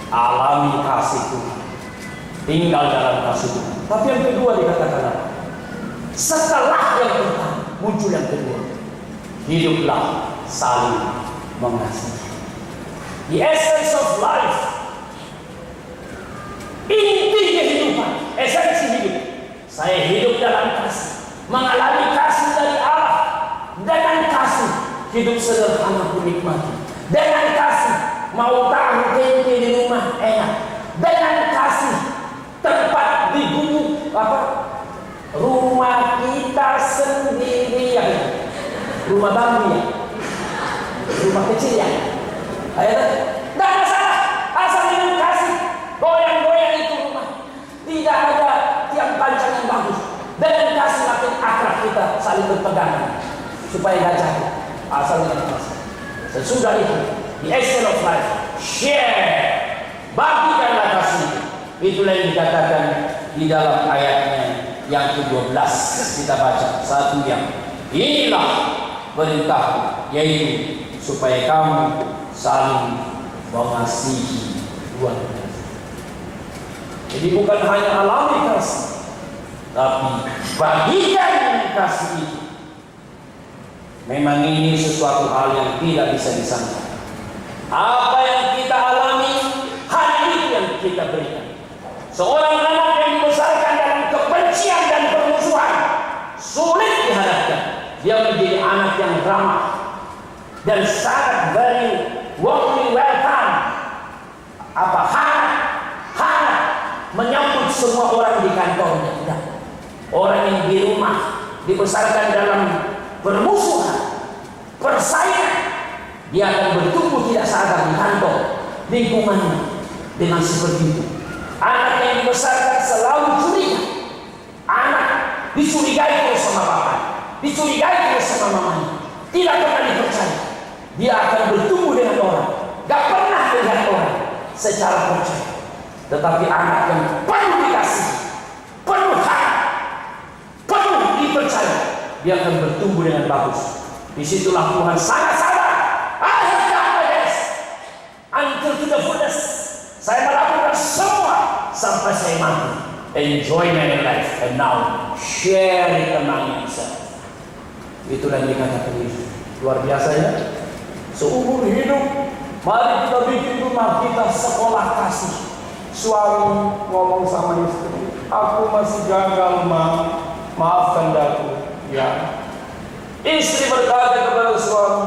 alami kasih Tuhan, tinggal dalam kasih Tuhan. Tapi yang kedua dikatakan apa? Setelah yang pertama muncul yang kedua, hiduplah saling mengasihi. The essence of life, inti kehidupan, esensi hidup. Saya hidup dalam kasih, mengalami kasih dari Allah. Dengan kasih hidup sederhana pun nikmati. Dengan kasih mau tahu tempe di rumah enak. Dengan kasih tempat di gubuk rumah kita sendiri ya. Rumah bambu ya. Rumah kecil ya. Ayo, tidak ada salah. Asal dengan kasih goyang-goyang itu rumah. Tidak ada tiang pancang yang bagus. Dengan kasih makin akrab kita saling berpegangan. Supaya gak jatuh, asal dengan kasih. Sesudah itu, the essence of life, share, bagikanlah kasih. Itulah yang dikatakan di dalam ayatnya yang ke-12 kita baca. Satu yang inilah perintah, yaitu supaya kamu saling mengasihi dua duanya. Jadi bukan hanya alami kasih, tapi bagikan kasih itu. Memang ini sesuatu hal yang tidak bisa disangka. Apa yang kita alami, hal itu yang kita berikan. Seorang anak yang dibesarkan dalam kebencian dan permusuhan, sulit dihadapkan. Dia menjadi anak yang ramah dan sangat very warmly welcome. Hangat menyambut semua orang di kantornya. Tidak. Orang yang di rumah dibesarkan dalam permusuhan, persaingan, dia akan bertumbuh tidak sadar di kantor, lingkungannya dengan seperti itu. Anak yang dibesarkan selalu curiga, anak dicurigai terus sama bapak, dicurigai terus sama mamanya, tidak pernah dipercaya. Dia akan bertumbuh dengan orang, gak pernah melihat orang secara percaya. Tetapi anak yang penuh dikasih, penuh hak, penuh dipercaya, dia akan bertumbuh dengan bagus. Disitulah Tuhan sangat sabar. I have done my best until to the fullest. Saya melakukan semua sampai saya mampu. Enjoy my life and now share it among yourself. Itulah yang dikatakan Yesus. Luar biasa ya. Seumur hidup, mari kita bikin rumah kita sekolah kasih. Suami ngomong sama istri, aku masih gagal, maafkan aku. Ya. Istri berkata kepada suami,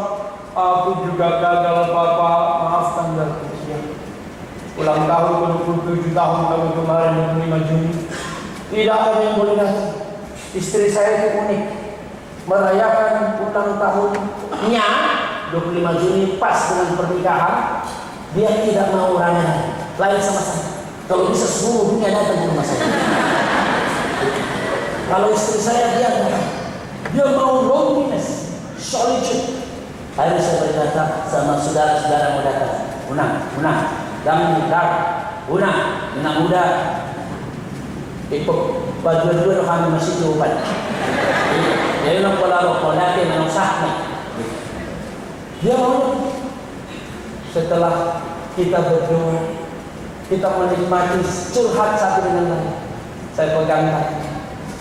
aku juga gagal papa, maafkan aku. Ya. Ulang tahun ke-27 tahun kami kemarin 25 Juni, tidak ada yang boleh datang. Istri saya itu unik, merayakan ulang tahunnya 25 Juni pas dengan pernikahan. Dia tidak mau ramai lain sama saya. Kalau bisa seluruh dunia datang ke rumah saya. Kalau istri saya dia mau loneliness, solitude. Akhirnya saya berkata sama saudara-saudara mau datang. Unang, jangan muda, Unang muda. Ikut baju-baju kami masih coba. Dia nak pola dia nak sahna. Dia mau. Setelah kita berdoa, kita menikmati curhat satu dengan lain. Saya pegang kaki.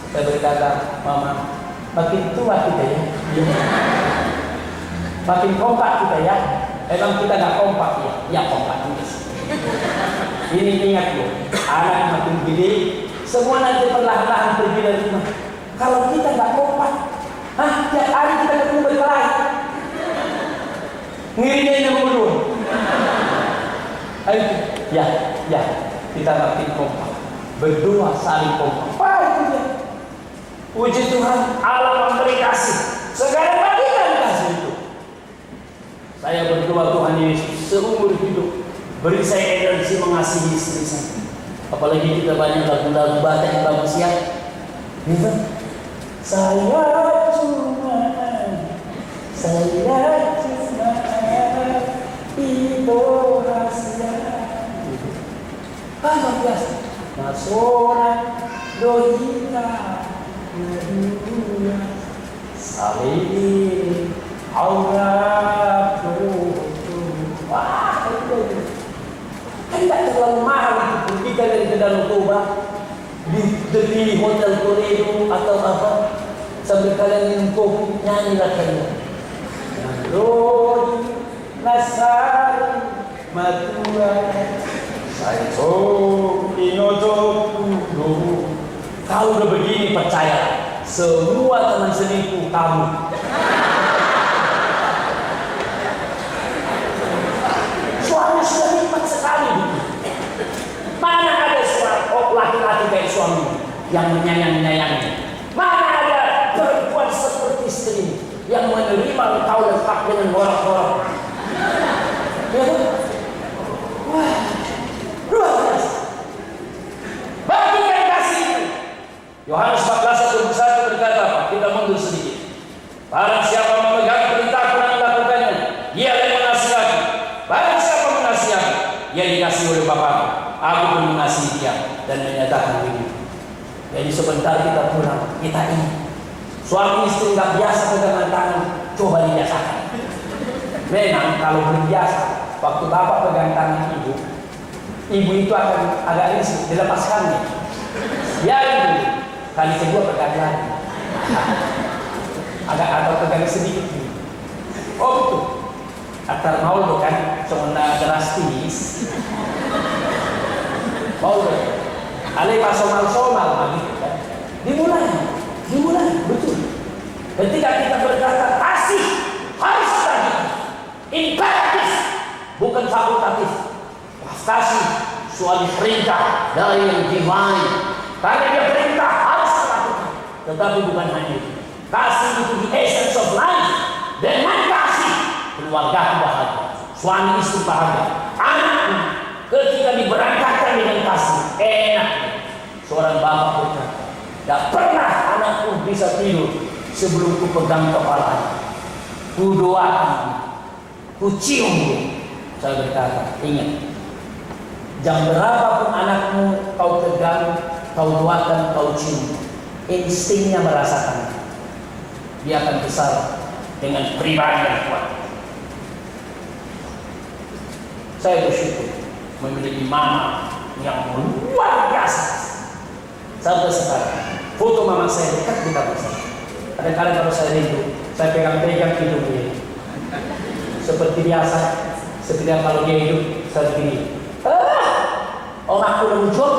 Saya berkata, Mama, makin tua kita ya. Makin kompak kita ya. Emang kita gak kompak ya? Ya kompak. Ini ingat loh, anak makin gede, semua nanti perlahan-lahan pergi dari rumah. Kalau kita gak kompak, tiap hari kita ketemu berkelahi. Ngirinya yang berdua. Ayo, ya, kita makin kompak. Berdua saling kompak. Apa itu dia? Puji Tuhan, Allah memberi kasih. Segala bagian kasih itu. Saya berdoa Tuhan Yesus seumur hidup beri saya energi mengasihi istri saya. Apalagi kita banyak lagu-lagu Batak yang bagus ya. Gitu. Saya cuma itu rahasia. Luar biasa. Nasora dohita dunia saling aura putu. Wah, itu kan tak terlalu mahal itu pergi kalian ke Danau Toba di hotel Toledo atau apa sambil kalian minum kopi nyanyilah kalian. Lord Nasari Matua saya kalau udah begini percaya semua teman selingkuh kamu. Suami sudah nikmat sekali. Mana ada laki-laki kayak suami yang menyayangi? Mana ada perempuan seperti istri yang menerima engkau lengkap dengan borak-borak? Ya, wah, luar biasa. Bagikan kasih itu. Yohanes 14:1 berkata apa? Kita mundur sedikit. Barang siapa memegang perintahku dan melakukannya, ia yang mengasihi aku. Barang siapa mengasihi aku, ia dikasihi oleh Bapa. Aku pun mengasihi dia dan menyatakan diri. Jadi sebentar kita pulang, kita ini suami istri nggak biasa pegangan tangan, coba dibiasakan. Memang kalau berbiasa, waktu bapak pegang tangan ibu itu akan agak risih, dilepaskannya. Ya ibu, kali kedua pegang lagi, agak atau pegang sedikit. Oh betul, atar mau kan, cuma drastis. Mau alih somal begitu kan? Dimulai, betul. Ketika kita berkata kasih harus tadi imperatif, bukan fakultatif. Kasih suatu perintah dari yang divine, karena dia perintah harus dilakukan. Tetapi bukan hanya itu. Kasih itu the essence of life. Dengan kasih keluarga bahagia, suami istri bahagia, anak ketika diberangkatkan dengan kasih enak. Seorang bapak berkata, tidak pernah anakku bisa tidur sebelum ku pegang kepalanya, ku doakan, ku cium dia. Saya berkata, ingat, jam berapapun anakmu kau pegang, kau doakan, kau cium, instingnya merasakan, dia akan besar dengan pribadi yang kuat. Saya bersyukur memiliki mama yang luar biasa. Sampai sekarang foto mama saya dekat di kamar saya. Kadang-kadang kalau saya rindu, saya pegang-pegang hidungnya. Seperti biasa, setiap kalau dia hidup, saya begini. Om aku udah muncul.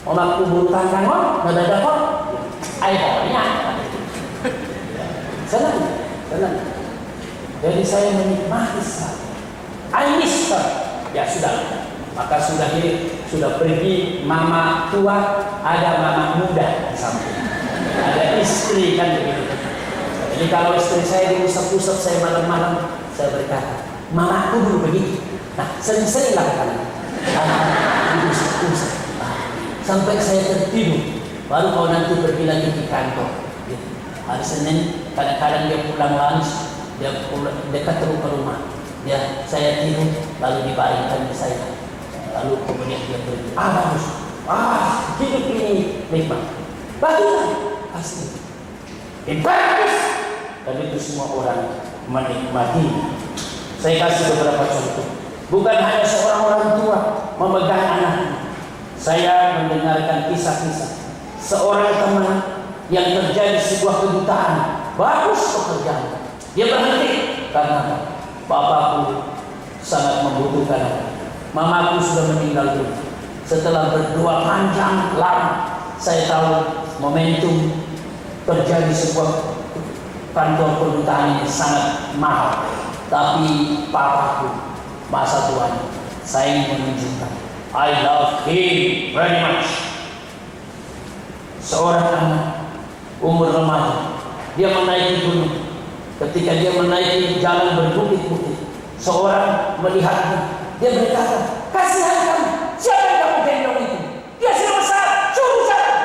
Om aku bukan kangon, nggak ada kok. Ayo pokoknya. Senang. Jadi saya menikmati sekali. I miss her. Ya sudah. Maka sudah pergi mama tua, ada mama muda di samping. Ada istri kan begitu. Jadi kalau istri saya diusap-usap saya malam-malam, saya berkata, mama aku dulu begitu. Nah, sering-sering lakukan. Diusap-usap. Sampai saya tertidur. Baru kau nanti pergi lagi di kantor. Hari Senin, kadang-kadang dia pulang lunch, dia dekat terus ke rumah. Saya tidur, lalu dibaringkan di saya. Lalu kemudian dia pergi. Bagus. Hidup ini nikmat. Bagilah kasih. Imperatif. Dan itu semua orang menikmati. Saya kasih beberapa contoh. Bukan hanya seorang orang tua memegang anaknya. Saya mendengarkan kisah-kisah seorang teman yang terjadi sebuah kedutaan. Bagus pekerjaan. Dia berhenti karena bapakku sangat membutuhkan aku. Mamaku sudah meninggal dulu. Setelah berdoa panjang lama, saya tahu momentum terjadi sebuah kantor kedutaan ini sangat mahal. Tapi papaku masa tuanya, saya ingin menunjukkan I love him very much. Seorang anak umur remaja, dia menaiki gunung. Ketika dia menaiki jalan berbukit-bukit, seorang melihatnya, dia berkata, kasihan kamu, siapa yang kamu gendong itu? Dia sudah besar, suruh jalan.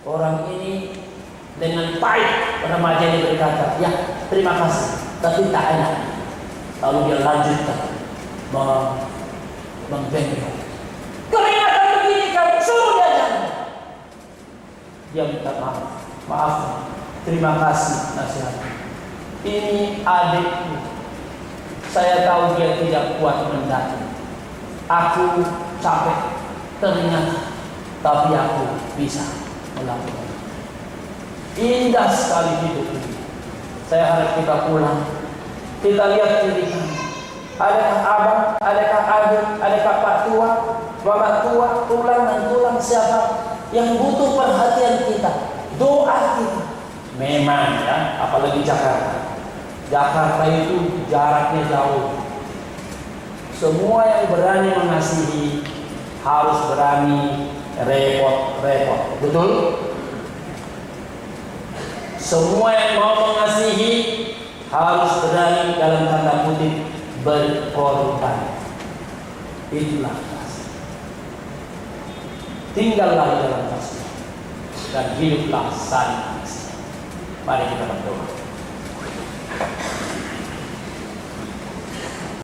Orang ini dengan pahit remaja ini berkata, ya terima kasih, tapi tak enak. Lalu dia lanjutkan menggendong. Kelihatan begini kamu, suruh dia jalan. Dia minta maaf, terima kasih nasihat. Ini adikku. Saya tahu dia tidak kuat mendaki. Aku capek, ternyata, tapi aku bisa melakukan. Indah sekali hidup ini. Saya harap kita pulang. Kita lihat diri kami. Adakah abang, adakah adik, adakah pak tua, bapak tua, tulang dan tulang siapa yang butuh perhatian kita, doa kita. Memang ya, apalagi Jakarta. Jakarta itu jaraknya jauh. Semua yang berani mengasihi harus berani repot-repot. Betul? Semua yang mau mengasihi harus berani dalam tanda kutip berkorban. Itulah kasih. Tinggallah dalam kasih dan hiduplah saling kasih. Mari kita berdoa.